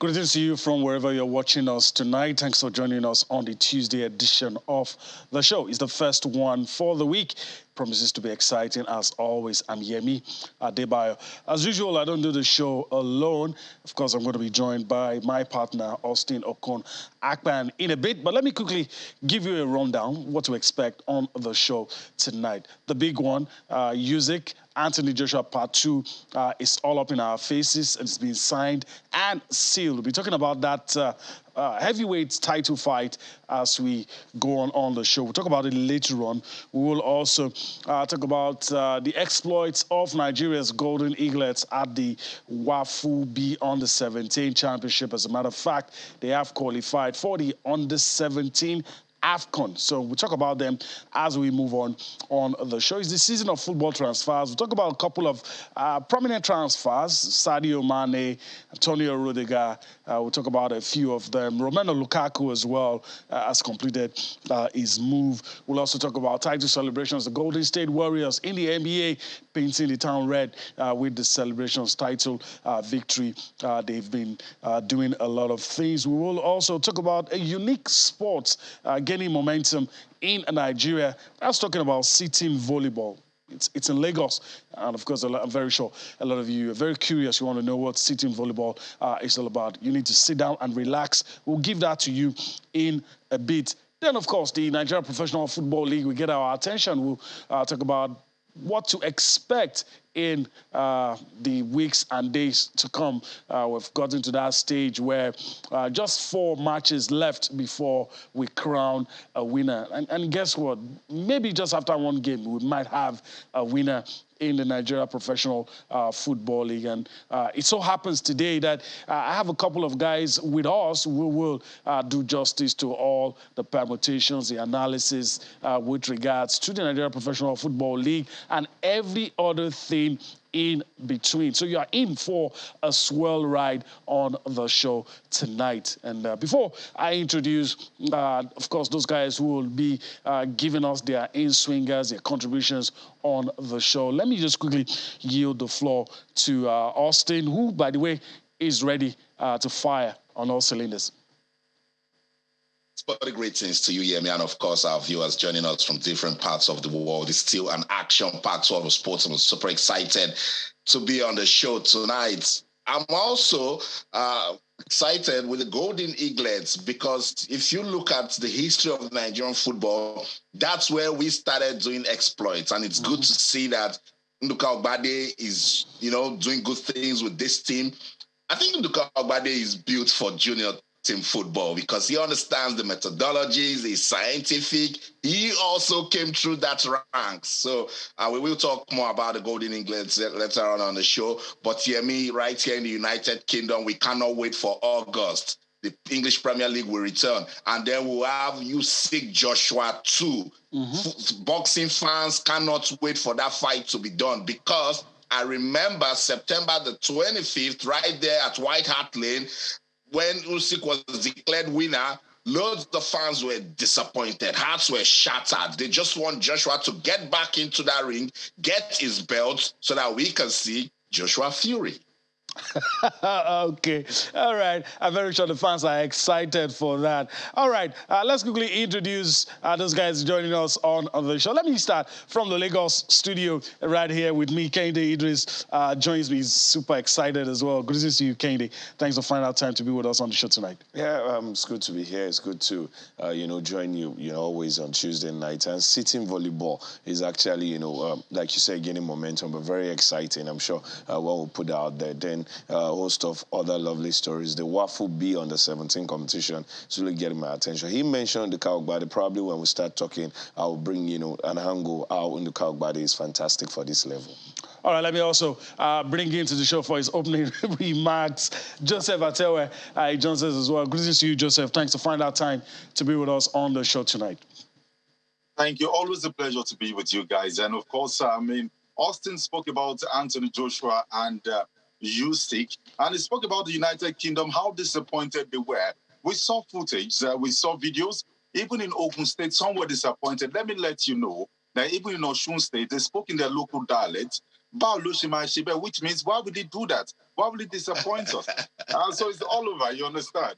Greetings to you from wherever you're watching us tonight. Thanks for joining us on the Tuesday edition of the show. It's the first one for the week. Promises to be exciting as always. I'm Yemi Adebayo. As usual, I don't do the show alone. Of course, I'm going to be joined by my partner, Austin Okon Akpan, in a bit. But let me quickly give you a rundown what to expect on the show tonight. The big one, Usyk, Anthony Joshua Part 2 is all up in our faces. It's been signed and sealed. We'll be talking about that heavyweight title fight as we go on the show. We'll talk about it later on. We will also talk about the exploits of Nigeria's Golden Eaglets at the WAFU B Under 17 Championship. As a matter of fact, they have qualified for the Under 17 AFCON. So we'll talk about them as we move on the show. It's the season of football transfers. We'll talk about a couple of prominent transfers. Sadio Mane, Antonio Rudiger. We'll talk about a few of them. Romelu Lukaku as well has completed his move. We'll also talk about title celebrations. The Golden State Warriors in the NBA painting the town red with the celebrations title victory. They've been doing a lot of things. We will also talk about a unique sport gaining momentum in Nigeria. I was talking about sitting volleyball. It's in Lagos, and of course, I'm very sure a lot of you are very curious. You want to know what sitting volleyball is all about. You need to sit down and relax. We'll give that to you in a bit. Then, of course, the Nigeria Professional Football League will get our attention. We'll talk about what to expect in the weeks and days to come. We've gotten to that stage where just 4 matches left before we crown a winner. And guess what? Maybe just after one game, we might have a winner in the Nigeria Professional Football League. And it so happens today that I have a couple of guys with us who will do justice to all the permutations, the analysis with regards to the Nigeria Professional Football League and every other thing in between. So you are in for a swell ride on the show tonight. And before I introduce, of course, those guys who will be giving us their in-swingers, their contributions on the show, let me just quickly yield the floor to Austin, who, by the way, is ready to fire on all cylinders. Spotty greetings to you, Yemi, and of course our viewers joining us from different parts of the world. It's still an action-packed sort of sports. I'm super excited to be on the show tonight. I'm also excited with the Golden Eaglets because if you look at the history of Nigerian football, that's where we started doing exploits, and it's good to see that Nduka Ogbade is, doing good things with this team. I think Nduka Ogbade is built for junior team football because he understands the methodologies, he's scientific. He also came through that ranks. So we will talk more about the Golden Eaglets later on the show. But Yemi, right here in the United Kingdom, we cannot wait for August. The English Premier League will return. And then we'll have Usyk Joshua 2. Boxing fans cannot wait for that fight to be done because I remember September the 25th, right there at White Hart Lane, when Usyk was declared winner, loads of fans were disappointed. Hearts were shattered. They just want Joshua to get back into that ring, get his belt, so that we can see Joshua Fury. Okay. All right. I'm very sure the fans are excited for that. All right. Let's quickly introduce those guys joining us on the show. Let me start from the Lagos studio right here with me. Kehinde Idris joins me. He's super excited as well. Greetings to you, Kehinde. Thanks for finding out time to be with us on the show tonight. Yeah, it's good to be here. It's good to, join you, always on Tuesday night. And sitting volleyball is actually, like you said, gaining momentum, but very exciting. I'm sure we'll put that out there. Then a host of other lovely stories. The WAFU B Under 17 competition is really getting my attention. He mentioned the Ogbade. Probably when we start talking, I'll bring, an angle how the Ogbade is fantastic for this level. All right, let me also bring into the show for his opening remarks, Joseph Atewe. He joins us as well. Greetings to you, Joseph. Thanks for finding out time to be with us on the show tonight. Thank you. Always a pleasure to be with you guys. And of course, Austin spoke about Anthony Joshua and Usyk, and he spoke about the United Kingdom, how disappointed they were. We saw footage, we saw videos, even in Ogun State, some were disappointed. Let me let you know that even in Osun State, they spoke in their local dialect, which means, why would they do that? probably disappoints us. So it's all over, you understand?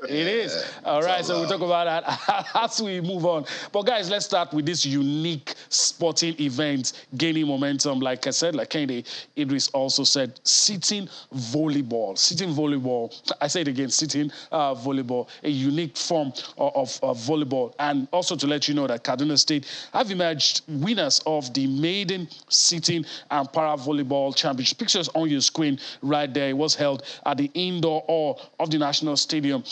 It is. All right, so we'll talk about that as we move on. But guys, let's start with this unique sporting event gaining momentum. Like I said, like Kende Idris also said, sitting volleyball. Sitting volleyball. I say it again, sitting volleyball, a unique form of volleyball. And also to let you know that Kaduna State have emerged winners of the Maiden sitting and para volleyball championship. Pictures on your screen right there. It was held at the indoor hall of the National Stadium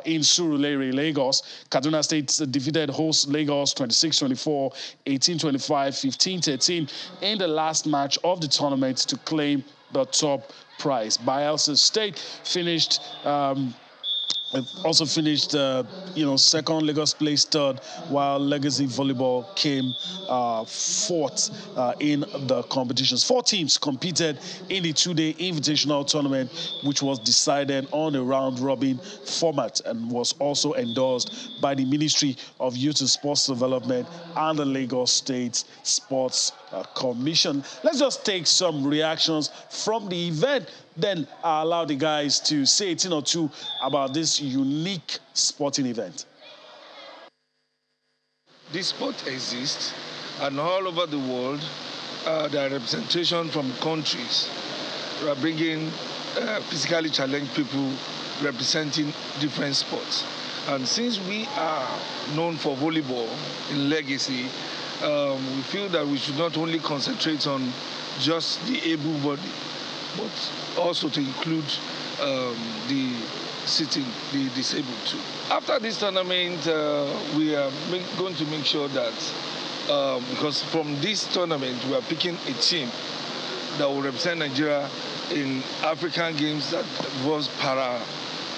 in Surulere, Lagos. Kaduna State defeated host Lagos 26-24, 18-25, 15-13 in the last match of the tournament to claim the top prize. Bayelsa State finished also finished, second. Lagos placed third, while Legacy Volleyball came fourth in the competitions. 4 teams competed in the 2-day invitational tournament, which was decided on a round-robin format and was also endorsed by the Ministry of Youth and Sports Development and the Lagos State Sports Commission. Let's just take some reactions from the event. Then I'll allow the guys to say a thing or two about this unique sporting event. This sport exists, and all over the world, there are representation from countries who are bringing physically challenged people representing different sports. And since we are known for volleyball in Legacy, we feel that we should not only concentrate on just the able-bodied, but also to include the disabled too. After this tournament, we are going to make sure that, because from this tournament, we are picking a team that will represent Nigeria in African Games that was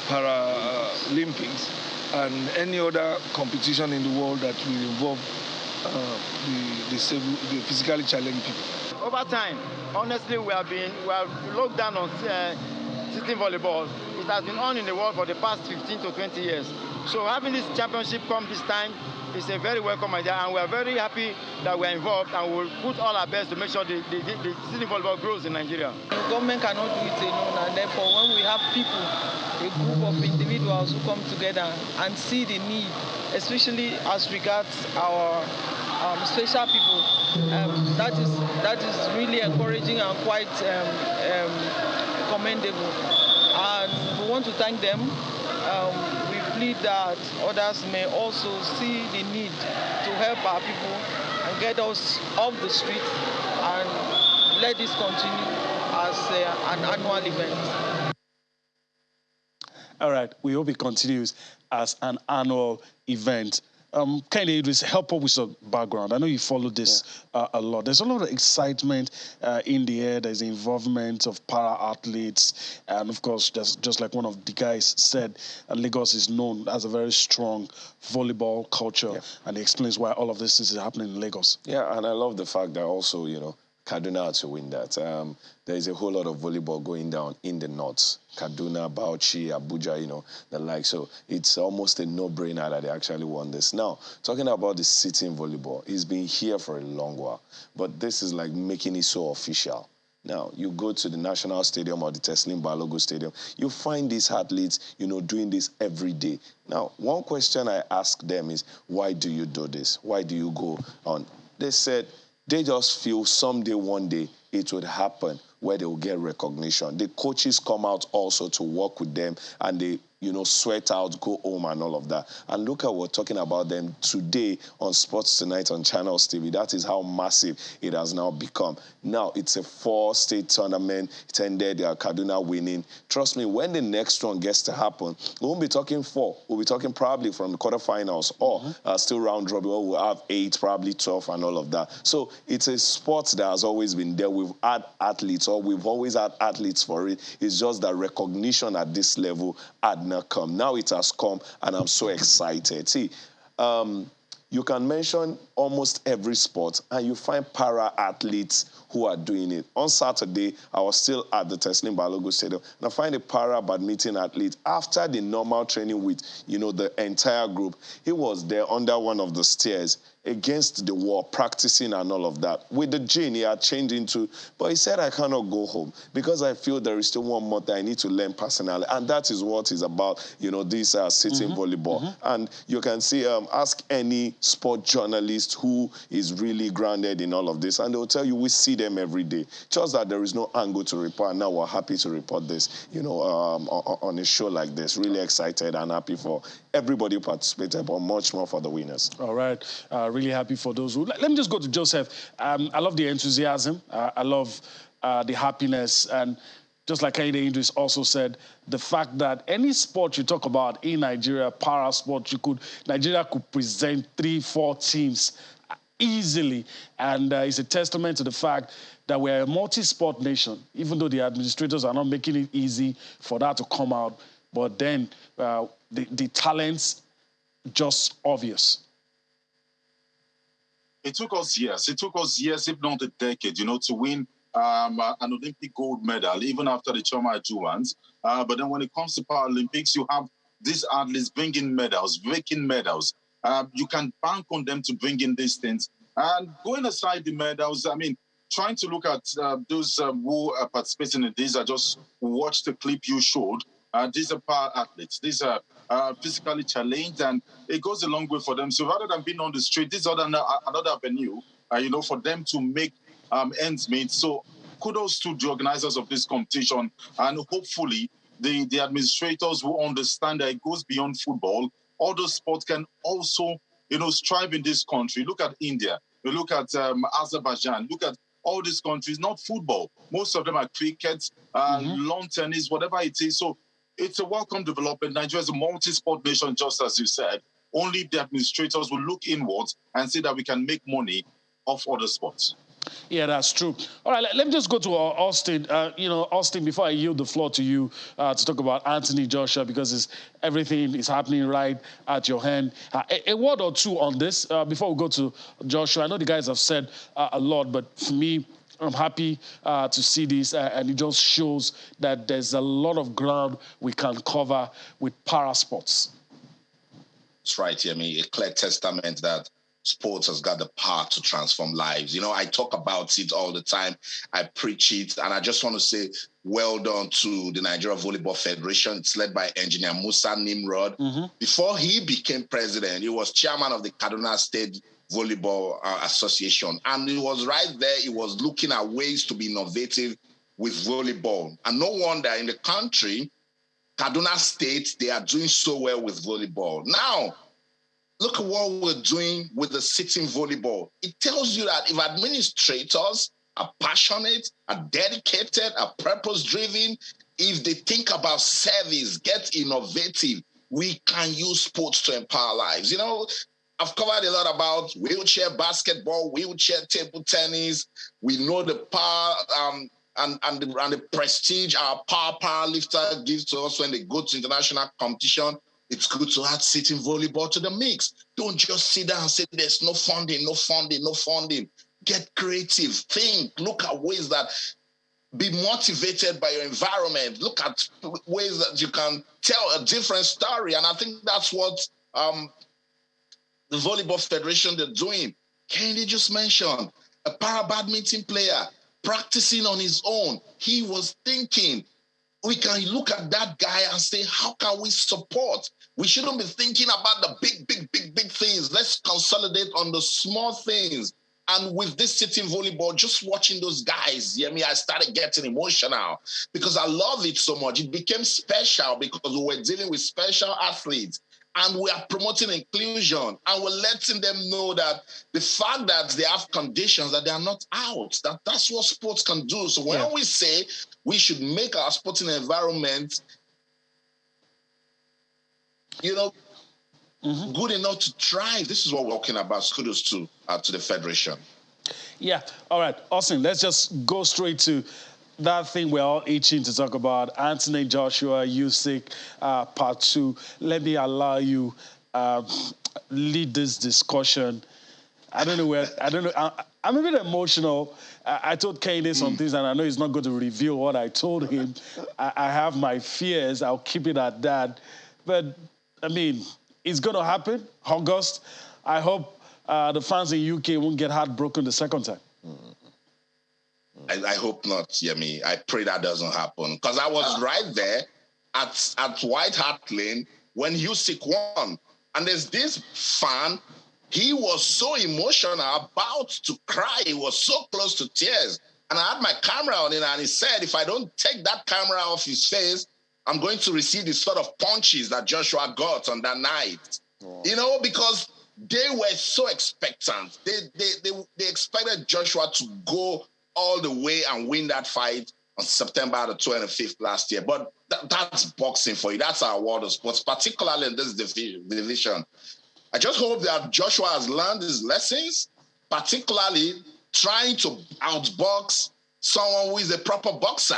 Paralympics and any other competition in the world that will involve the physically challenged people. Over time, honestly, we have looked down on sitting volleyball. It has been on in the world for the past 15 to 20 years. So having this championship come this time is a very welcome idea, and we are very happy that we are involved, and we will put all our best to make sure the sitting volleyball grows in Nigeria. The government cannot do it alone, and therefore when we have people, a group of individuals who come together and see the need, especially as regards our special people, that is really encouraging and quite commendable. And we want to thank them. We plead that others may also see the need to help our people and get us off the street and let this continue as an annual event. All right, we hope it continues as an annual event. Kind of Idris, help us with some background. I know you follow this a lot. There's a lot of excitement in the air. There's the involvement of para-athletes. And, of course, just like one of the guys said, Lagos is known as a very strong volleyball culture. Yeah. And he explains why all of this is happening in Lagos. Yeah, and I love the fact that also, Kaduna had to win that. There is a whole lot of volleyball going down in the north. Kaduna, Bauchi, Abuja, the like. So it's almost a no-brainer that they actually won this. Now, talking about the sitting volleyball, it's been here for a long while. But this is like making it so official. Now, you go to the National Stadium or the Teslim Balogun Stadium, you find these athletes, doing this every day. Now, one question I ask them is, why do you do this? Why do you go on? They said they just feel someday, one day, it would happen where they will get recognition. The coaches come out also to work with them, and they, sweat out, go home and all of that. And look at what we're talking about them today on Sports Tonight on Channels TV. That is how massive it has now become. Now, it's a 4-state tournament. It ended, Kaduna winning. Trust me, when the next one gets to happen, we won't be talking 4. We'll be talking probably from the quarterfinals or still round robin, where we'll have 8, probably 12 and all of that. So it's a sport that has always been there. We've had athletes, or we've always had athletes for it. It's just that recognition at this level had not come. Now it has come, and I'm so excited. See, you can mention almost every sport, and you find para-athletes who are doing it. On Saturday, I was still at the Teslim Balogun Stadium, and I find a para-badminton athlete. After the normal training with, the entire group, he was there under one of the stairs, against the wall, practicing and all of that. With the gene, he had changed into, but he said, I cannot go home because I feel there is still one more that I need to learn personally. And that is what is about, this sitting volleyball. And you can see, ask any sport journalist who is really grounded in all of this, and they will tell you we see them every day. Just that there is no angle to report. Now we're happy to report this, on a show like this. Really excited and happy for everybody who participated, but much more for the winners. All right. Really happy for those who... Let me just go to Joseph. I love the enthusiasm. I love the happiness. And just like Kaide Idris also said, the fact that any sport you talk about in Nigeria, para sport, Nigeria could present 3-4 teams easily. And it's a testament to the fact that we're a multi-sport nation, even though the administrators are not making it easy for that to come out. But then the talent's just obvious. It took us years. It took us years, if not a decade, to win an Olympic gold medal, even after the Choma ones. But then when it comes to Paralympics, you have these athletes bringing medals, breaking medals. You can bank on them to bring in these things. And going aside the medals, trying to look at those who are participating in these, I just watched the clip you showed. These are power athletes. These are physically challenged, and it goes a long way for them. So rather than being on the street, this is another avenue, for them to make ends meet. So kudos to the organizers of this competition, and hopefully the administrators will understand that it goes beyond football. Other sports can also, strive in this country. Look at India. You look at Azerbaijan. Look at all these countries, not football. Most of them are cricket, lawn tennis, whatever it is. So it's a welcome development. Nigeria is a multi-sport nation, just as you said. Only the administrators will look inwards and see that we can make money off other sports. Yeah, that's true. All right, let me just go to Austin. Austin, before I yield the floor to you to talk about Anthony Joshua, because everything is happening right at your hand. A word or two on this before we go to Joshua. I know the guys have said a lot, but for me, I'm happy to see this, and it just shows that there's a lot of ground we can cover with para sports. That's right, Yemi. A clear testament that sports has got the power to transform lives. I talk about it all the time. I preach it. And I just want to say well done to the Nigeria Volleyball Federation. It's led by engineer Musa Nimrod. Before he became president, he was chairman of the Kaduna State Volleyball Association. And he was right there. He was looking at ways to be innovative with volleyball. And no wonder in the country, Kaduna State, they are doing so well with volleyball. Now, look at what we're doing with the sitting volleyball. It tells you that if administrators are passionate, are dedicated, are purpose-driven, if they think about service, get innovative, we can use sports to empower lives. I've covered a lot about wheelchair basketball, wheelchair table tennis. We know the power and the prestige our power lifter gives to us when they go to international competition. It's good to add sitting volleyball to the mix. Don't just sit down and say there's no funding. Get creative. Think. Look at ways that be motivated by your environment. Look at ways that you can tell a different story. And I think that's what the Volleyball Federation, they're doing. Kennedy just mentioned a para badminton player practicing on his own. He was thinking, we can look at that guy and say, how can we support? We shouldn't be thinking about the big things. Let's consolidate on the small things. And with this sitting volleyball, just watching those guys, I started getting emotional because I love it so much. It became special because we were dealing with special athletes. And we are promoting inclusion, and we're letting them know that the fact that they have conditions, that they are not out, that's what sports can do. So when we say we should make our sporting environment, good enough to thrive, this is what we're talking about. Kudos to the Federation. Yeah, all right. Austin, let's just go straight to that thing we're all itching to talk about, Anthony Joshua, Usyk, part 2. Let me allow you lead this discussion. I'm a bit emotional. I told Kane some things, and I know he's not going to reveal what I told him. I have my fears. I'll keep it at that. But, it's going to happen. August, I hope the fans in UK won't get heartbroken the second time? I hope not, Yemi. I pray that doesn't happen. Because I was right there at White Hart Lane when Usyk won. And there's this fan, he was so emotional, about to cry. He was so close to tears. And I had my camera on him, and he said, if I don't take that camera off his face, I'm going to receive the sort of punches that Joshua got on that night. Oh. You know, because they were so expectant. They expected Joshua to go all the way and win that fight on September the 25th last year. But that's boxing for you. That's our world of sports, particularly in this division. I just hope that Joshua has learned his lessons, particularly trying to outbox someone who is a proper boxer.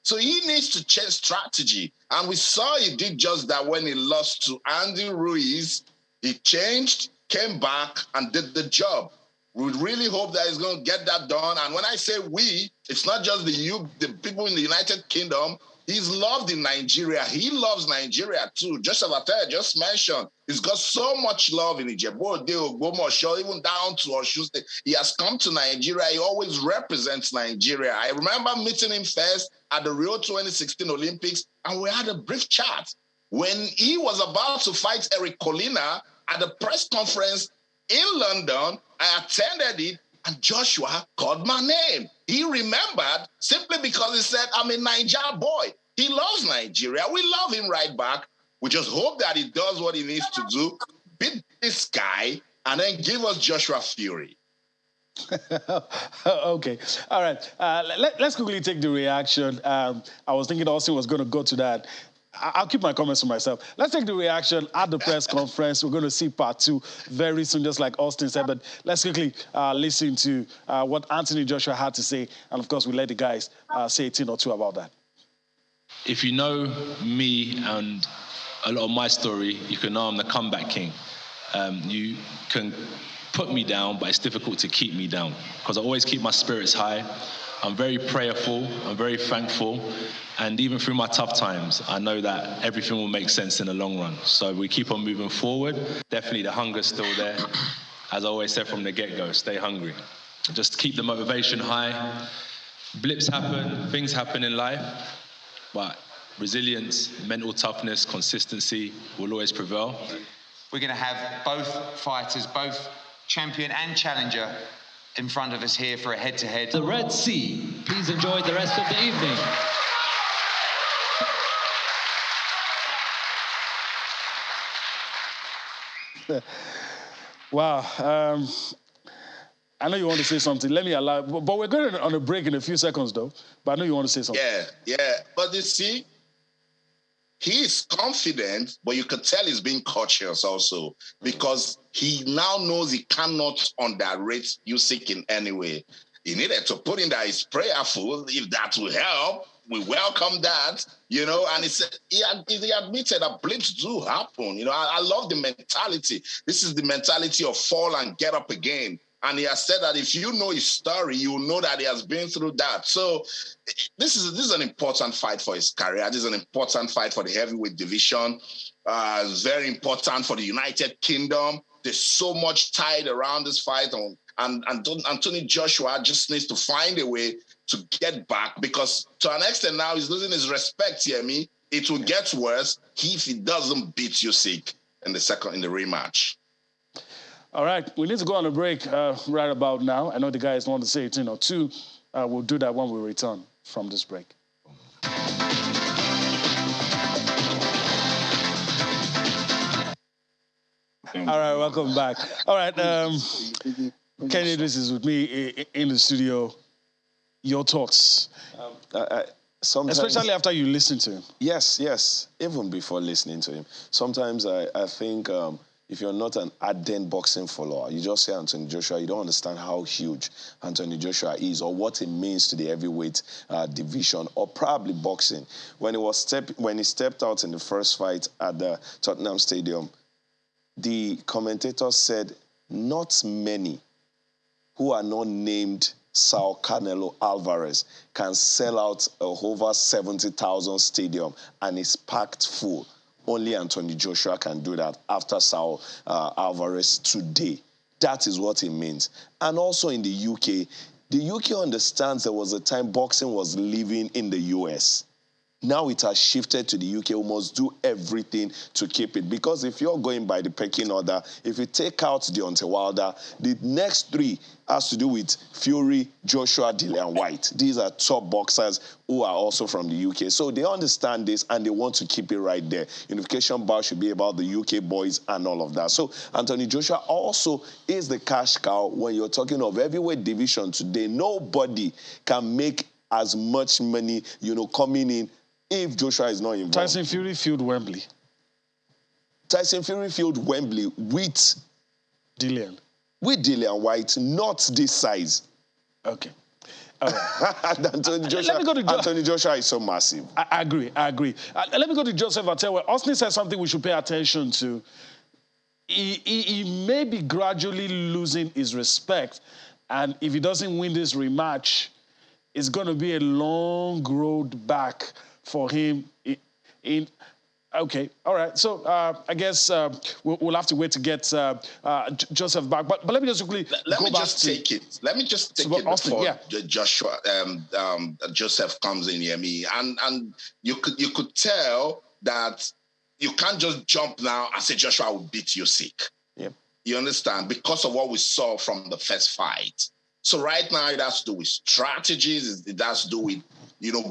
So he needs to change strategy. And we saw he did just that when he lost to Andy Ruiz. He changed, came back, and did the job. We really hope that he's going to get that done. And when I say we, it's not just the people in the United Kingdom. He's loved in Nigeria. He loves Nigeria too. Just as I just mentioned, he's got so much love in Ijebu-Ode, Ogbomoso, even down to Osun State. He has come to Nigeria. He always represents Nigeria. I remember meeting him first at the Rio 2016 Olympics, and we had a brief chat. When he was about to fight Eric Colina at the press conference in London, I attended it, and Joshua called my name. He remembered simply because he said, I'm a Niger boy. He loves Nigeria. We love him right back. We just hope that he does what he needs to do, beat this guy, and then give us Joshua Fury. Okay. All right. Let's quickly take the reaction. I was thinking Austin was going to go to that. I'll keep my comments to myself. Let's take the reaction at the press conference. We're going to see part 2 very soon, just like Austin said. But let's quickly listen to what Anthony Joshua had to say. And, of course, we'll let the guys say a thing or two about that. If you know me and a lot of my story, you can know I'm the comeback king. You can put me down, but it's difficult to keep me down because I always keep my spirits high. I'm very prayerful, I'm very thankful, and even through my tough times, I know that everything will make sense in the long run. So we keep on moving forward. Definitely the hunger's still there. As I always said from the get-go, stay hungry. Just keep the motivation high. Blips happen, things happen in life, but resilience, mental toughness, consistency will always prevail. We're going to have both fighters, both champion and challenger, in front of us here for a head-to-head. The Red Sea. Please enjoy the rest of the evening. Wow. I know you want to say something. Let me allow, but we're going on a break in a few seconds, though. But I know you want to say something. Yeah. But you see, he's confident, but you could tell he's being cautious also because he now knows he cannot underrate Usyk in any way. He needed to put in that he's prayerful. If that will help, we welcome that, and he said he admitted that blips do happen. I love the mentality. This is the mentality of fall and get up again. And he has said that if you know his story, you will know that he has been through that. So this is an important fight for his career. This is an important fight for the heavyweight division. It's very important for the United Kingdom. There's so much tied around this fight. And Anthony Joshua just needs to find a way to get back because to an extent now he's losing his respect, Yemi. It will get worse if he doesn't beat Usyk in the rematch. All right, we need to go on a break right about now. I know the guys want to say a thing or two. We'll do that when we return from this break. All right, welcome back. All right, Kenny, this is with me in the studio. Your thoughts? Especially after you listen to him. Yes. Even before listening to him. Sometimes I think... if you're not an ardent boxing follower, you just say Anthony Joshua, you don't understand how huge Anthony Joshua is or what it means to the heavyweight division or probably boxing. When he stepped out in the first fight at the Tottenham Stadium, the commentator said not many who are not named Saul Canelo Alvarez can sell out a over 70,000 stadium and it's packed full. Only Anthony Joshua can do that after Saul Alvarez today. That is what it means. And also in the UK, the UK understands there was a time boxing was living in the US. Now it has shifted to the UK. We must do everything to keep it. Because if you're going by the pecking order, if you take out Deontay Wilder, the next three has to do with Fury, Joshua, Dillian White. These are top boxers who are also from the UK. So they understand this and they want to keep it right there. Unification bout should be about the UK boys and all of that. So Anthony Joshua also is the cash cow when you're talking of heavyweight division today. Nobody can make as much money, coming in if Joshua is not involved. Tyson Fury filled Wembley. Tyson Fury filled Wembley with Dillian. With Dillian White, not this size. Okay. All right. Anthony Joshua is so massive. I agree. Let me go to Joseph Atewe. Austin said something we should pay attention to. He may be gradually losing his respect, and if he doesn't win this rematch, it's going to be a long road back for him. Okay, all right. So I guess we'll have to wait to get Joseph back. But let me just quickly Let me just take it before Joshua Joseph comes in here. And you could tell that you can't just jump now and say Joshua will beat Usyk. Yep. You understand? Because of what we saw from the first fight. So right now it has to do with strategies. It has to do with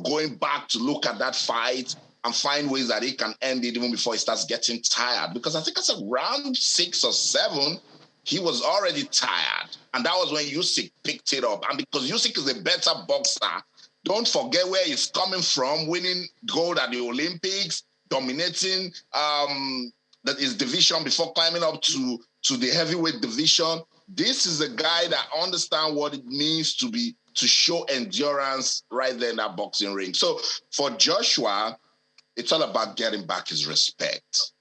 going back to look at that fight and find ways that he can end it even before he starts getting tired. Because I think it's round 6 or 7, he was already tired. And that was when Usyk picked it up. And because Usyk is a better boxer, don't forget where he's coming from, winning gold at the Olympics, dominating his division before climbing up to the heavyweight division. This is a guy that understands what it means to show endurance right there in that boxing ring. So for Joshua, it's all about getting back his respect.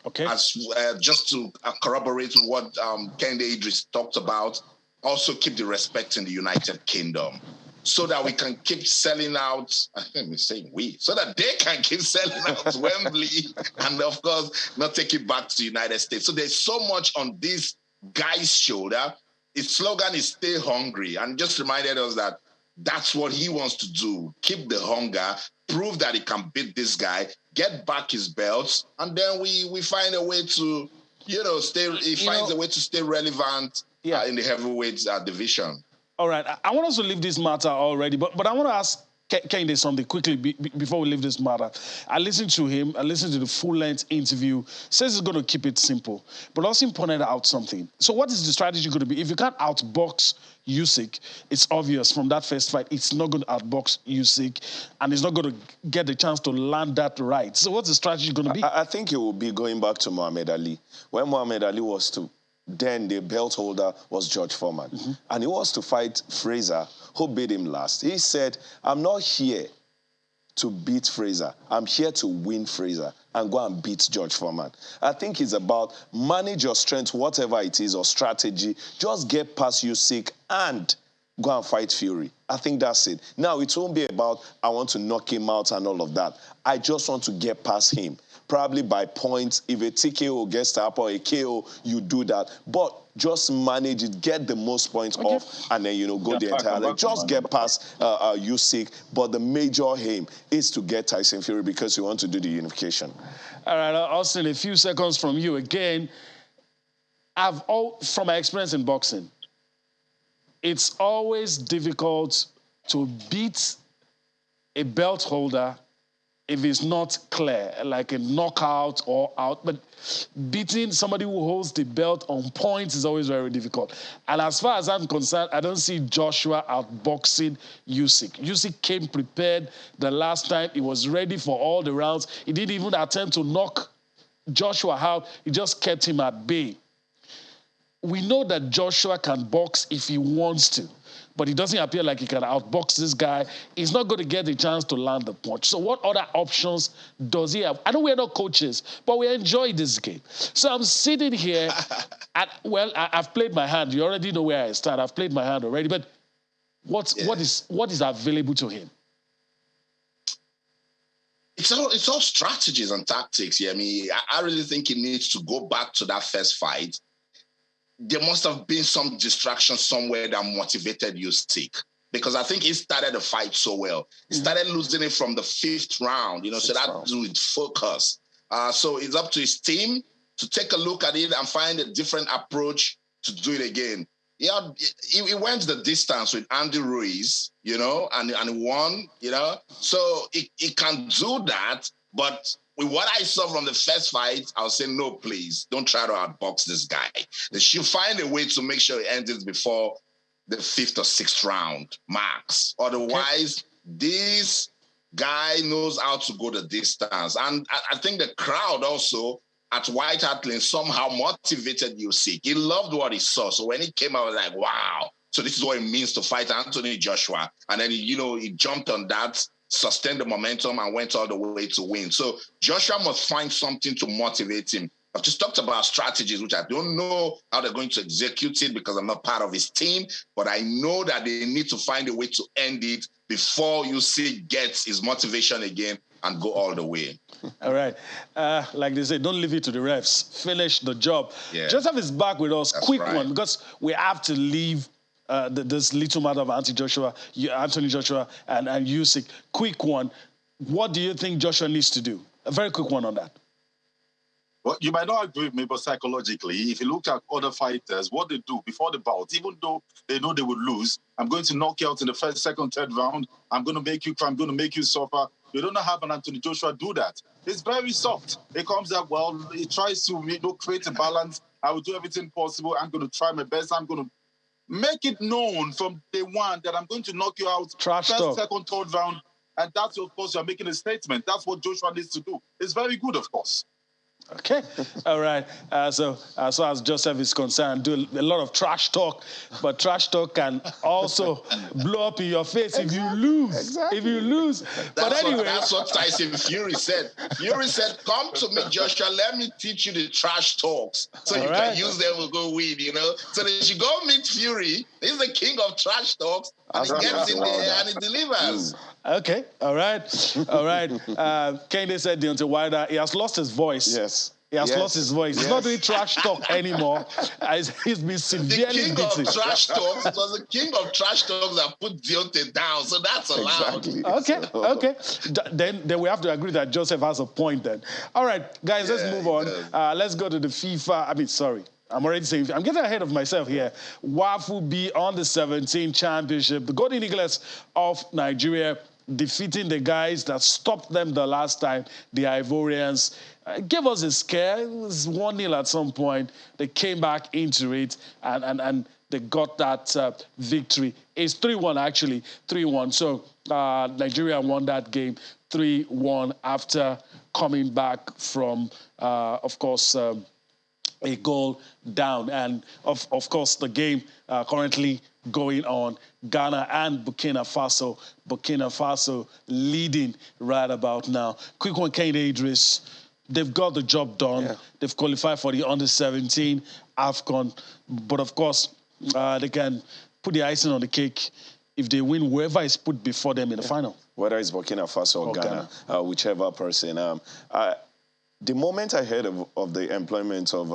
Okay. As just to corroborate what Kende Idris talked about, also keep the respect in the United Kingdom, so that we can keep selling out. I think we're saying so that they can keep selling out Wembley, and of course not take it back to the United States. So there's so much on this guy's shoulder. His slogan is "Stay hungry," and just reminded us that that's what he wants to do: keep the hunger, prove that he can beat this guy, get back his belts, and then we find a way to, stay. He finds a way to stay relevant in the heavyweight division. All right, I want us to leave this matter already, but I want to ask Kende something quickly before we leave this matter. I listened to him. I listened to the full-length interview. Says he's going to keep it simple, but also pointed out something. So what is the strategy going to be? If you can't outbox Usyk, it's obvious from that first fight, it's not going to outbox Usyk, and he's not going to get the chance to land that right. So what's the strategy going to be? I think it will be going back to Muhammad Ali. When Muhammad Ali was then the belt holder was George Foreman. Mm-hmm. And he was to fight Fraser, who beat him last. He said, I'm not here to beat Fraser. I'm here to win Fraser and go and beat George Foreman. I think it's about manage your strength, whatever it is, or strategy. Just get past Usyk and go and fight Fury. I think that's it. Now, it won't be about, I want to knock him out and all of that. I just want to get past him. Probably by points. If a TKO gets to happen or a KO, you do that. But just manage it, get the most points off, and then, go the entire day. Just get past Usyk. But the major aim is to get Tyson Fury because you want to do the unification. All right, Austin, a few seconds from you again. From my experience in boxing, it's always difficult to beat a belt holder if it's not clear, like a knockout or out. But beating somebody who holds the belt on points is always very difficult. And as far as I'm concerned, I don't see Joshua outboxing Usyk. Usyk came prepared the last time. He was ready for all the rounds. He didn't even attempt to knock Joshua out. He just kept him at bay. We know that Joshua can box if he wants to, but it doesn't appear like he can outbox this guy. He's not going to get the chance to land the punch. So what other options does he have? I know we're not coaches, but we enjoy this game. So I'm sitting here, I've played my hand. You already know where I stand. I've played my hand already, but what is available to him? It's all strategies and tactics. Yeah, I really think he needs to go back to that first fight there must have been some distraction somewhere that motivated Usyk. Because I think he started the fight so well. He started losing it from the 5th round, so that's with focus. So it's up to his team to take a look at it and find a different approach to do it again. Yeah, he went the distance with Andy Ruiz, and won, So he can do that, but with what I saw from the first fight, I was saying, no, please, don't try to outbox this guy. They should find a way to make sure he ends it before the 5th or 6th round max. Otherwise, this guy knows how to go the distance. And I think the crowd also at White Hart Lane somehow motivated Usyk. He loved what he saw. So when he came out, I was like, wow. So this is what it means to fight Anthony Joshua. And then, he jumped on that, sustained the momentum, and went all the way to win. So Joshua must find something to motivate him. I've just talked about strategies, which I don't know how they're going to execute it because I'm not part of his team, but I know that they need to find a way to end it before Usyk gets his motivation again and go all the way. All right. Like they say, don't leave it to the refs. Finish the job. Yeah. Joseph is back with us. That's Quick right. one, because we have to leave this little matter of Anthony Joshua and Usyk. Quick one. What do you think Joshua needs to do? A very quick one on that. Well, you might not agree with me, but psychologically, if you look at other fighters, what they do before the bout, even though they know they would lose, I'm going to knock you out in the first, second, third round. I'm going to make you cry. I'm going to make you suffer. You don't have an Anthony Joshua do that. It's very soft. It comes out well. It tries to create a balance. I will do everything possible. I'm going to try my best. I'm going to make it known from day one that I'm going to knock you out Trash first, talk. second, third round. And that's, of course, you're making a statement. That's what Joshua needs to do. It's very good, of course. Okay, all right. So as far as Joseph is concerned, do a lot of trash talk, but trash talk can also blow up in your face if you lose. Exactly. If you lose. But anyway, That's what Tyson Fury said. Fury said, come to me, Joshua, let me teach you the trash talks. So you can use them to go win, So they should go meet Fury. He's the king of trash talks. And he gets in there and he delivers. Okay, all right. Kende said Deontay Wilder, he has lost his voice. Yes. He has lost his voice. He's not doing trash talk anymore. He's been severely The king beaten. of trash talks was the king of trash talks that put Deontay down. So that's allowed. Exactly. Okay. Then we have to agree that Joseph has a point then. All right, guys, let's move on. Let's go to the FIFA. I'm already saying, I'm getting ahead of myself here. WAFU B on the 17 championship. The Golden Eaglets of Nigeria defeating the guys that stopped them the last time, the Ivorians. Gave us a scare. It was 1-0 at some point. They came back into it and they got that victory. It's 3-1, actually, 3-1. So Nigeria won that game 3-1 after coming back from, of course, a goal down. And, of course, the game currently going on, Ghana and Burkina Faso. Burkina Faso leading right about now. Quick one, Kende Idris. They've got the job done. Yeah. They've qualified for the under-17 AFCON. But, of course, they can put the icing on the cake if they win whoever is put before them in the final. Whether it's Burkina Faso or Ghana. Whichever person. The moment I heard of the employment of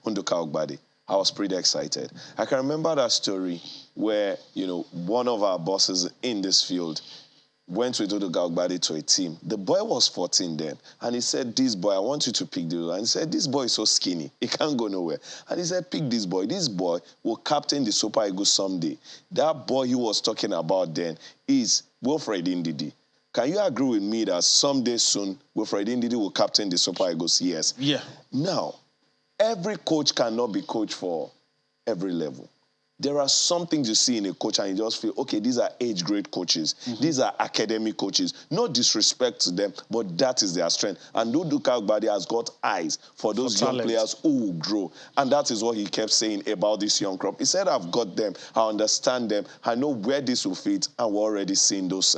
Hunduka Ogbade, I was pretty excited. I can remember that story where, one of our bosses in this field went with Hunduka Ogbade to a team. The boy was 14 then, and he said, this boy, I want you to pick the... And he said, this boy is so skinny, he can't go nowhere. And he said, pick this boy. This boy will captain the Super Eagles someday. That boy he was talking about then is Wilfred Ndidi. Can you agree with me that someday soon, Wilfred Ndidi will captain the Super Eagles? Yes. Yeah. Now, every coach cannot be coach for every level. There are some things you see in a coach and you just feel, okay, these are age grade coaches. Mm-hmm. These are academic coaches. No disrespect to them, but that is their strength. And Hunduka Ogbade has got eyes for those young players who will grow. And that is what he kept saying about this young crop. He said, I've got them, I understand them, I know where this will fit, and we're already seeing those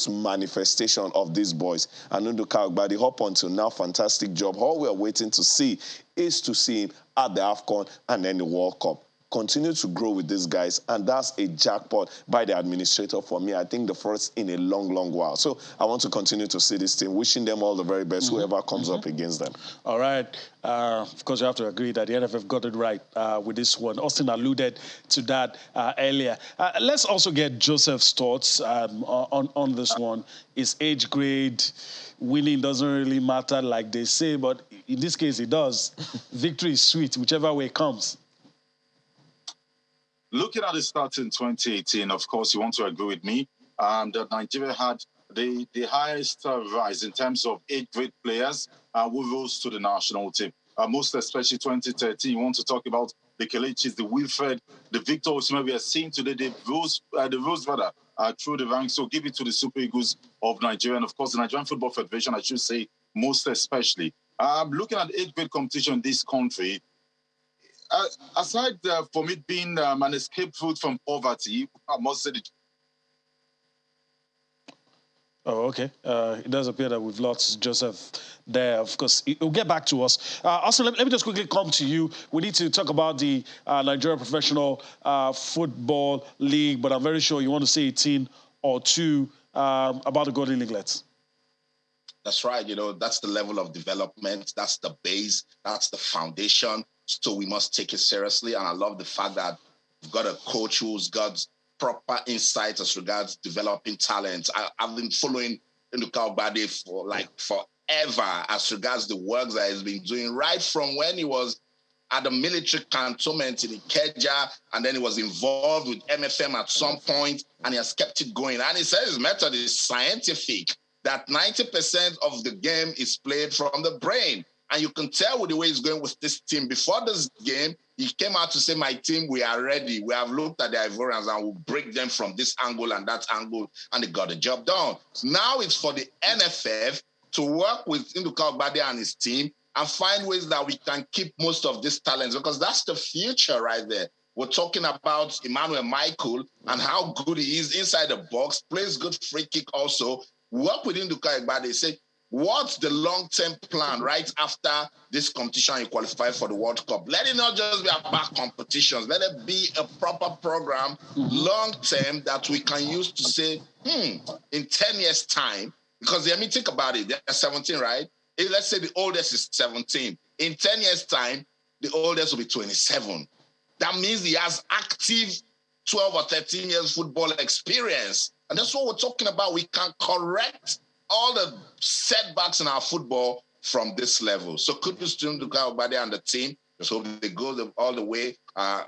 manifestations of these boys. And Hunduka Ogbade, up until now, fantastic job. All we're waiting to see is to see him at the AFCON and then the World Cup. continue to grow with these guys, and that's a jackpot by the administrator for me. I think the first in a long, long while. So I want to continue to see this team, wishing them all the very best, whoever comes up against them. All right. Of course, you have to agree that the NFF got it right with this one. Austin alluded to that earlier. Let's also get Joseph's thoughts on this one. Is age grade, winning doesn't really matter like they say, but in this case it does. Victory is sweet, whichever way it comes. Looking at the start in 2018, of course, you want to agree with me that Nigeria had the highest rise in terms of age grade players who rose to the national team. Most especially 2013, you want to talk about the Kelechis, the Wilfred, the Victor Osimhen we are seeing today, the rose through the ranks. So give it to the Super Eagles of Nigeria. And of course, the Nigerian Football Federation, I should say, most especially. Looking at age grade competition in this country, aside from it being an escape route from poverty, I must say it. Oh, okay. It does appear that we've lost Joseph there. Of course, he'll get back to us. Also, let me just quickly come to you. We need to talk about the Nigeria Professional Football League, but I'm very sure you want to say a thing or two about the Golden Eaglets. That's right. That's the level of development. That's the base. That's the foundation. So we must take it seriously. And I love the fact that we've got a coach who's got proper insights as regards developing talent. I've been following Nduka Ogbade for forever as regards the work that he's been doing right from when he was at the military cantonment in Ikeja, and then he was involved with MFM at some point, and he has kept it going. And he says his method is scientific, that 90% of the game is played from the brain. And you can tell with the way he's going with this team. Before this game, he came out to say, my team, we are ready. We have looked at the Ivorians and we'll break them from this angle and that angle. And they got the job done. Now it's for the NFF to work with Nduka Ogbade and his team and find ways that we can keep most of these talents, because that's the future right there. We're talking about Emmanuel Michael and how good he is inside the box, plays good free kick also. Work with Nduka Ogbade, say, what's the long-term plan right after this competition you qualify for the World Cup? Let it not just be about competitions. Let it be a proper program, long-term, that we can use to say, in 10 years' time, because, think about it, they're 17, right? Let's say the oldest is 17. In 10 years' time, the oldest will be 27. That means he has active 12 or 13 years football experience. And that's what we're talking about. We can correct all the setbacks in our football from this level. So kudos to Nduka Ogbade and the team. Just hope they go all the way,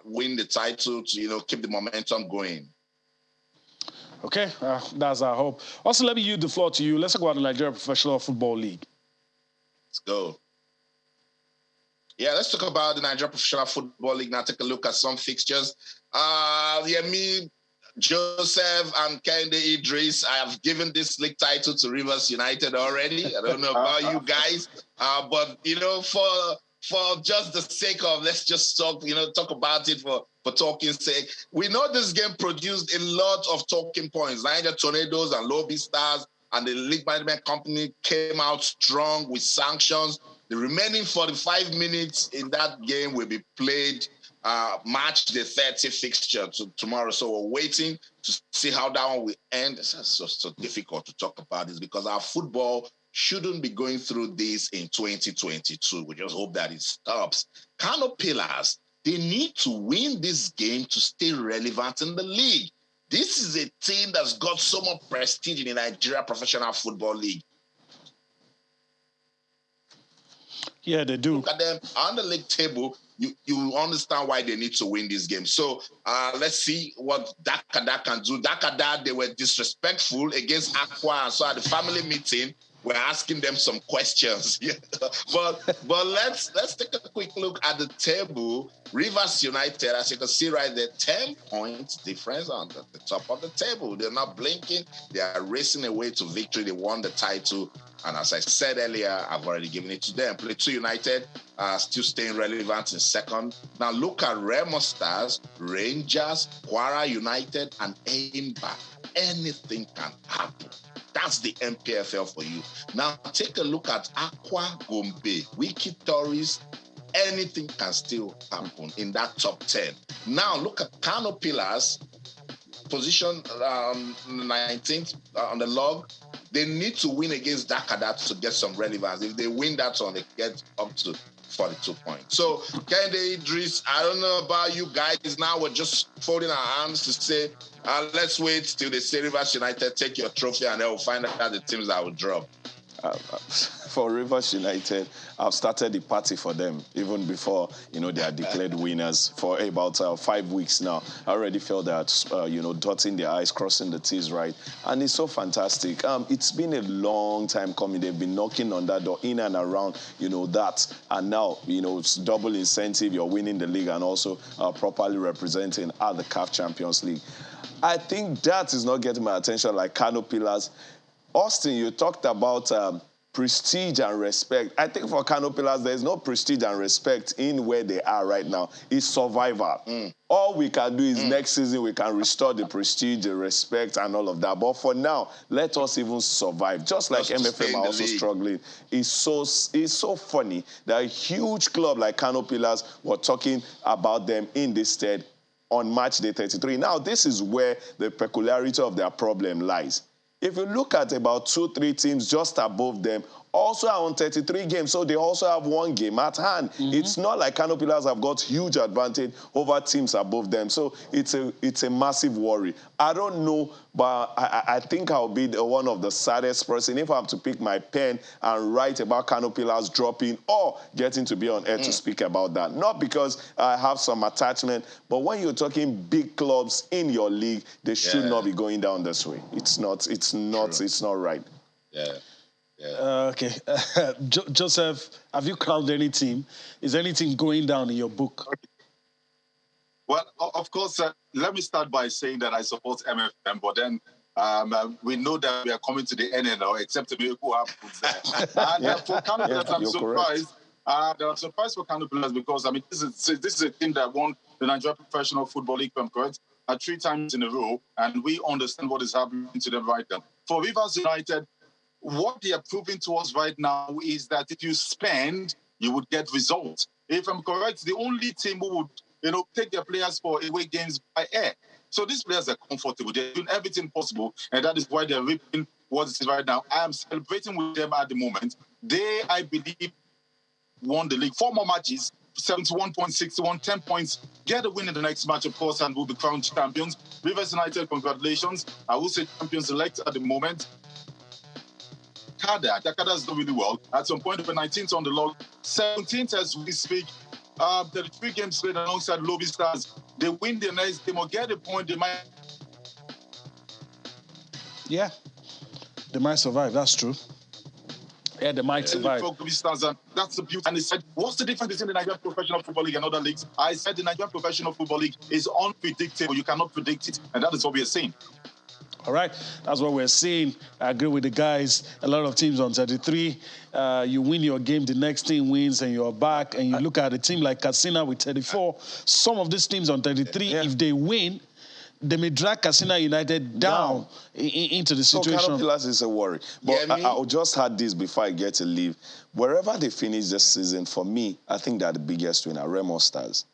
win the title to keep the momentum going. Okay, that's our hope. Also, let me yield the floor to you. Let's talk about the Nigeria Professional Football League. Let's go. Yeah, let's talk about the Nigeria Professional Football League. Now take a look at some fixtures. Me, Joseph and Kende Idris, I have given this league title to Rivers United already. I don't know about you guys, but for just the sake of, let's just talk about it for talking's sake. We know this game produced a lot of talking points. Niger Tornadoes and Lobby Stars and the league management company came out strong with sanctions. The remaining 45 minutes in that game will be played match the 30 fixture tomorrow. So we're waiting to see how that one will end. It's so difficult to talk about this because our football shouldn't be going through this in 2022. We just hope that it stops. Kano Pillars, they need to win this game to stay relevant in the league. This is a team that's got so much prestige in the Nigeria Professional Football League. Yeah, they do. Look at them on the league table. You understand why they need to win this game. So let's see what Dakada can do. Dakada, they were disrespectful against Aqua. So at the family meeting, we're asking them some questions. but let's take a quick look at the table. Rivers United, as you can see right there, 10 points difference on the top of the table. They're not blinking. They are racing away to victory. They won the title. And as I said earlier, I've already given it to them. Plateau United still staying relevant in second. Now look at Remo Stars, Rangers, Kwara United, and Aimba. Anything can happen. That's the NPFL for you. Now take a look at Aqua Gombe, Wiki Tories, anything can still happen in that top 10. Now, look at Kano Pillars, position 19th on the log. They need to win against Dakar to get some relevance. If they win that one, they get up to 42 points. So, Kende Idris, I don't know about you guys. Now we're just folding our hands to say, let's wait till they say Rivers United take your trophy, and then we'll find out the teams that will drop. For Rivers United, I've started the party for them even before, they are declared winners for about 5 weeks now. I already felt that, dotting the I's, crossing the T's, right? And it's so fantastic. It's been a long time coming. They've been knocking on that door, in and around, that. And now, it's double incentive. You're winning the league and also properly representing at the CAF Champions League. I think that is not getting my attention like Kano Pillars. Austin, you talked about prestige and respect. I think for Kano Pillars, there's no prestige and respect in where they are right now. It's survival. All we can do is next season we can restore the prestige, the respect, and all of that. But for now, let us even survive. Just like MFM are also struggling. It's so funny that a huge club like Kano Pillars, we're talking about them in this stead on match day 33. Now, this is where the peculiarity of their problem lies. If you look at about 2-3 teams just above them, also are on 33 games, so they also have 1 game at hand. It's not like Kano Pillars have got huge advantage over teams above them, so it's a massive worry. I don't know, but I think I'll be one of the saddest person if I have to pick my pen and write about Kano Pillars dropping or getting to be on air to speak about that. Not because I have some attachment, but when you're talking big clubs in your league, they should not be going down this way. It's not right. Yeah. Okay. Joseph, have you crowned any team? Is anything going down in your book? Okay. Well, of course, let me start by saying that I support MFM, but then we know that we are coming to the end now, except a miracle happens there. And for Kano Pillars, I'm surprised. I'm surprised for Kano Pillars because, this is a team that won the Nigeria Professional Football League, correct? 3 times in a row, and we understand what is happening to them right now. For Rivers United, what they are proving to us right now is that if you spend, you would get results. If I'm correct, the only team who would, take their players for away games by air. So these players are comfortable. They're doing everything possible, and that is why they're reaping what is right now. I am celebrating with them at the moment. They, I believe, won the league. 4 more matches, 71 points, 61, 10 points. Get a win in the next match, of course, and we'll be crowned champions. Rivers United, congratulations. I will say champions-elect at the moment. Takada is doing really well. At some point, they were 19th on the log, 17th as we speak. 33 games played alongside Lobby Stars. They win their next game or get a point, they might. Yeah, they might survive. That's true. Yeah, they might survive. That's the beauty. And he said, what's the difference between the Nigerian Professional Football League and other leagues? I said the Nigerian Professional Football League is unpredictable. You cannot predict it. And that is what we are saying. All right, that's what we're seeing. I agree with the guys. A lot of teams on 33. You win your game, the next team wins, and you're back. And you look at a team like Katsina with 34. Some of these teams on 33, if they win, they may drag Katsina United down into the situation. So Kano Pillars is a worry. But I'll just add this before I get to leave. Wherever they finish this season, for me, I think they're the biggest winner. Remo Stars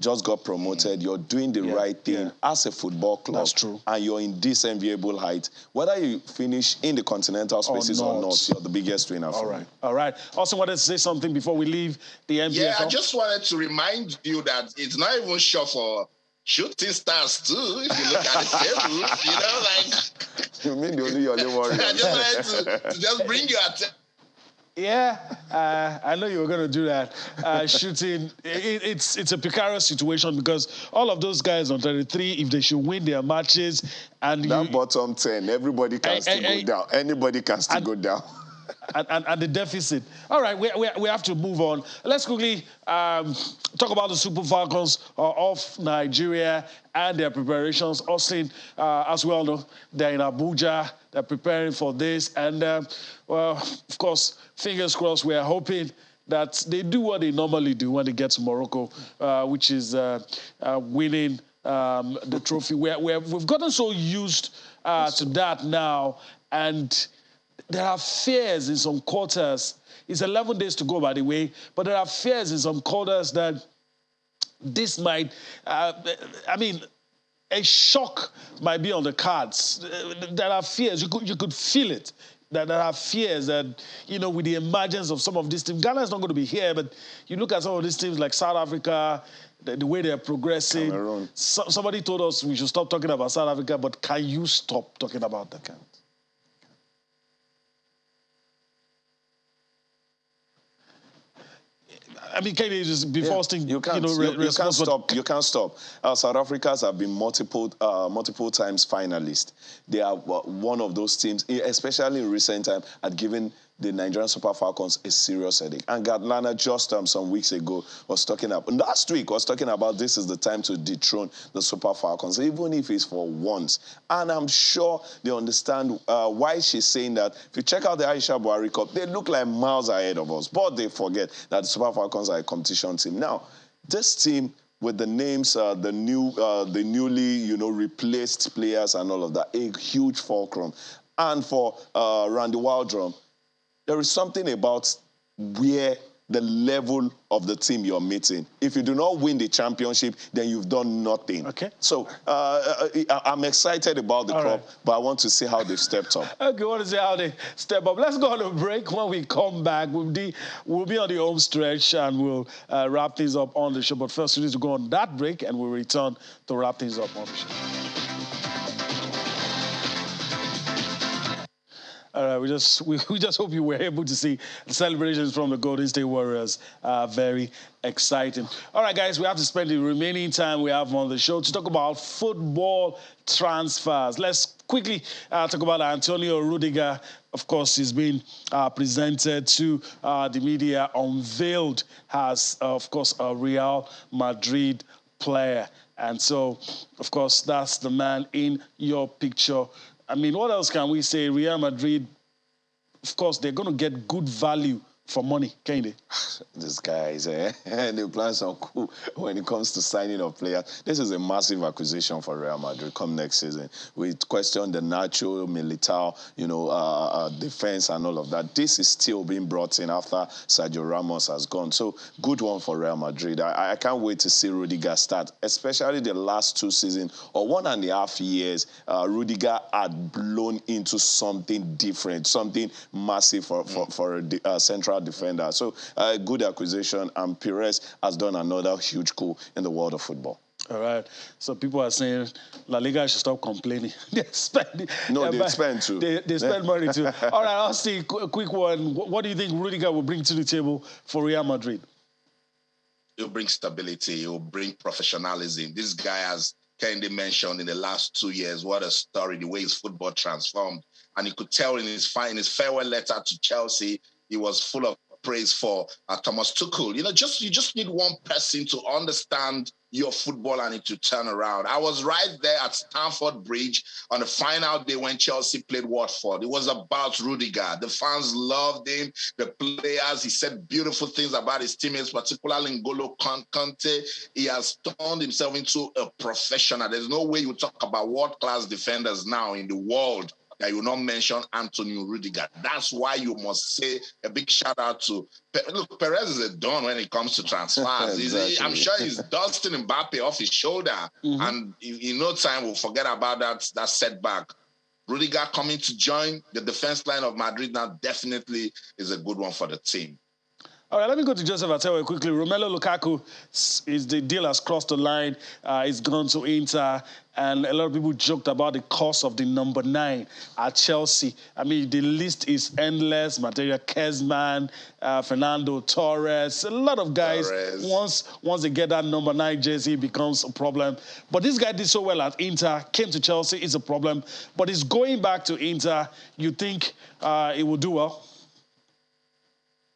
just got promoted. You're doing the right thing as a football club. That's true. And you're in this enviable height. Whether you finish in the continental spaces or not, you're the biggest winner for me. All right. Also wanted to say something before we leave the NPFL. Yeah, I just wanted to remind you that it's not even sure for shooting stars too. If you look at the table, You mean the only Warriors? I just wanted to just bring you attention. Yeah, I know you were going to do that. Shooting, it's a precarious situation because all of those guys on 33, if they should win their matches, and that bottom 10, everybody can still go down. Anybody can still go down. And the deficit. All right, we have to move on. Let's quickly talk about the Super Falcons of Nigeria and their preparations. Austin, as we all know, they're in Abuja. They're preparing for this. And, well, of course, fingers crossed, we are hoping that they do what they normally do when they get to Morocco, which is winning the trophy. We've gotten so used to that now. And there are fears in some quarters. It's 11 days to go, by the way, but there are fears in some quarters that this might, a shock might be on the cards. There are fears. You could feel it. That there are fears that, with the emergence of some of these teams, Ghana is not going to be here, but you look at some of these teams like South Africa, the way they're progressing. Somebody told us we should stop talking about South Africa, but can you stop talking about that? I mean, can you just be fasting? You can't. You can't stop. You can't stop. South Africans have been multiple times finalists. They are one of those teams, especially in recent time, had given the Nigerian Super Falcons a serious headache. And Kaduna just some weeks ago last week was talking about this is the time to dethrone the Super Falcons, even if it's for once. And I'm sure they understand why she's saying that. If you check out the Aisha Buhari Cup, they look like miles ahead of us, but they forget that the Super Falcons are a competition team. Now, this team with the names, the newly replaced players and all of that, a huge fulcrum. And for Randy Waldrum, there is something about where the level of the team you're meeting. If you do not win the championship, then you've done nothing. Okay. So I'm excited about the crop, but I want to see how they've stepped up. Okay, I want to see how they step up. Let's go on a break. When we come back, we'll be on the home stretch and we'll wrap things up on the show. But first, we need to go on that break and we'll return to wrap things up on the show. All right, we just hope you were able to see the celebrations from the Golden State Warriors. Very exciting. All right, guys, we have to spend the remaining time we have on the show to talk about football transfers. Let's quickly talk about Antonio Rudiger. Of course, he's been presented to the media, unveiled as, of course, a Real Madrid player. And so, of course, that's the man in your picture. I mean, what else can we say? Real Madrid, of course, they're going to get good value for money, can't they? These guys, the plans are cool when it comes to signing of players. This is a massive acquisition for Real Madrid come next season. We question the Nacho, Militao, defense and all of that. This is still being brought in after Sergio Ramos has gone. So, good one for Real Madrid. I can't wait to see Rudiger start, especially the last 2 seasons or 1.5 years. Rudiger had blown into something different, something massive for a central defender. So good acquisition, and Perez has done another huge coup in the world of football. All right. So people are saying La Liga should stop complaining. They spend too. They spend money too. All right, I'll see a quick one. What do you think Rudiger will bring to the table for Real Madrid? He'll bring stability. He'll bring professionalism. This guy has Kennedy mentioned in the last 2 years, what a story, the way his football transformed. And you could tell in his farewell letter to Chelsea, he was full of praise for Thomas Tuchel. You just need one person to understand your football and it to turn around. I was right there at Stamford Bridge on the final day when Chelsea played Watford. It was about Rudiger. The fans loved him, the players. He said beautiful things about his teammates, particularly N'Golo Kante. He has turned himself into a professional. There's no way you talk about world-class defenders now in the world that you will not mention Antonio Rudiger. That's why you must say a big shout out to look, Perez is a don when it comes to transfers. Exactly. I'm sure he's dusting Mbappe off his shoulder, and in no time we'll forget about that setback. Rudiger coming to join the defense line of Madrid now definitely is a good one for the team. All right, let me go to Joseph Atewe quickly. Romelu Lukaku, the deal has crossed the line. He's gone to Inter, and a lot of people joked about the cost of the number 9 at Chelsea. I mean, the list is endless. Materia Kezman, Fernando Torres, a lot of guys. Once they get that number 9 jersey, it becomes a problem. But this guy did so well at Inter, came to Chelsea, it's a problem. But he's going back to Inter. You think he will do well?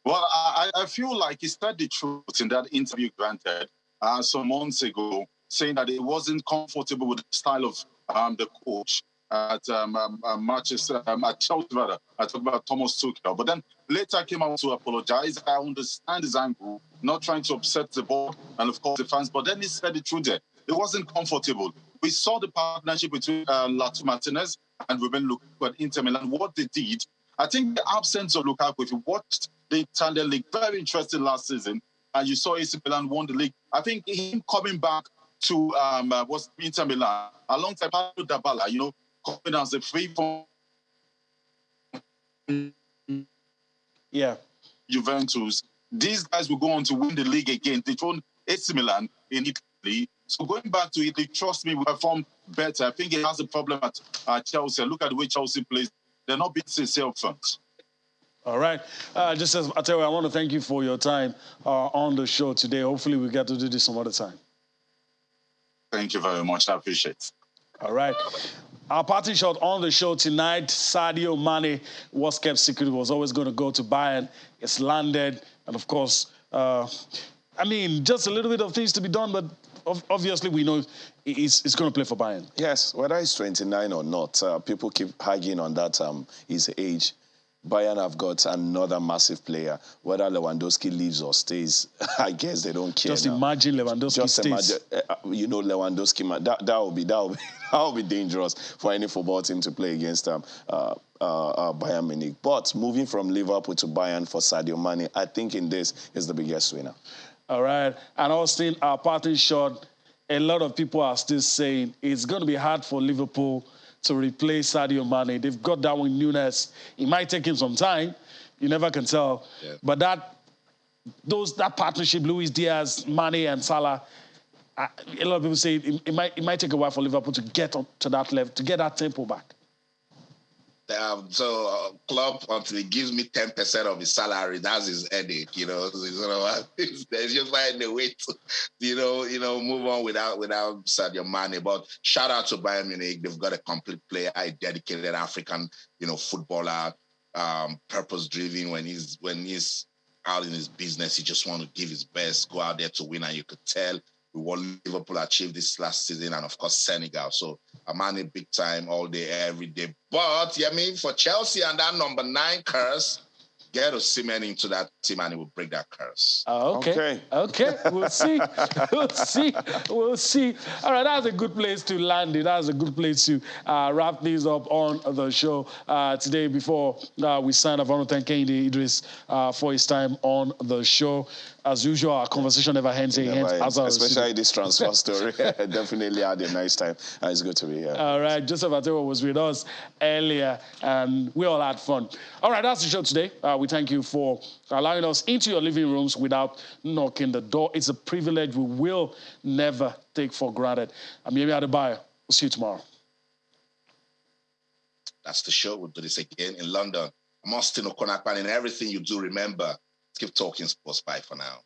Well, I feel like he said the truth in that interview granted some months ago, saying that he wasn't comfortable with the style of the coach at Manchester, at Chelsea, rather. I talk about Thomas Tuchel. But then later came out to apologize. I understand his angle, not trying to upset the board and, of course, the fans. But then he said the truth there. It wasn't comfortable. We saw the partnership between Lautaro Martinez and Ruben Lukaku at Inter Milan. What they did I think the absence of Lukaku, if you watched the Italian league, very interesting last season, and you saw AC Milan won the league. I think him coming back to was Inter Milan alongside Paulo Dybala, coming as a free from Juventus. These guys will go on to win the league again. They thrown AC Milan in Italy. So going back to Italy, trust me, we perform better. I think he has a problem at Chelsea. Look at the way Chelsea plays. They're not being sincere up front. All right. Just as Atewa, I want to thank you for your time on the show today. Hopefully we get to do this some other time. Thank you very much. I appreciate it. All right. Our parting shot on the show tonight, Sadio Mane was kept secret, was always going to go to Bayern. It's landed. And, of course, just a little bit of things to be done, but obviously we know he's going to play for Bayern. Yes, whether he's 29 or not, people keep arguing on that his age. Bayern have got another massive player. Whether Lewandowski leaves or stays, I guess they don't care. Just now. Imagine Lewandowski stays. Lewandowski, that will be dangerous for any football team to play against Bayern Munich. But moving from Liverpool to Bayern for Sadio Mane, I think in this is the biggest winner. All right. And Austin, our parting shot, a lot of people are still saying it's going to be hard for Liverpool to replace Sadio Mane. They've got Darwin Núñez. It might take him some time. You never can tell. Yeah. But that partnership, Luis Diaz, Mane, and Salah, a lot of people say it might take a while for Liverpool to get up to that level, to get that tempo back. Klopp, until he gives me 10% of his salary, that's his headache, So there's just find a way to, move on without Sadio Mane. But shout out to Bayern Munich. They've got a complete player, a dedicated African, footballer, purpose-driven. When he's out in his business, he just wants to give his best, go out there to win, and you could tell what Liverpool achieved this last season, and of course Senegal. So Mane big time all day, every day. But for Chelsea and that number 9 curse, get Osimhen into that team and it will break that curse. Okay. We'll see. We'll see. All right, that's a good place to land it. That's a good place to wrap things up on the show today. Before we sign off, I want to thank Kehinde Idris for his time on the show. As usual, our conversation never ends. Especially this transfer story. Definitely had a nice time. It's good to be here. All right, Joseph Atewa was with us earlier, and we all had fun. All right, that's the show today. We thank you for allowing us into your living rooms without knocking the door. It's a privilege we will never take for granted. I'm Yemi Adebayo. We'll see you tomorrow. That's the show. We'll do this again in London. I'm Austin Okonakpan. In everything you do, remember, keep talking sports. Bye for now.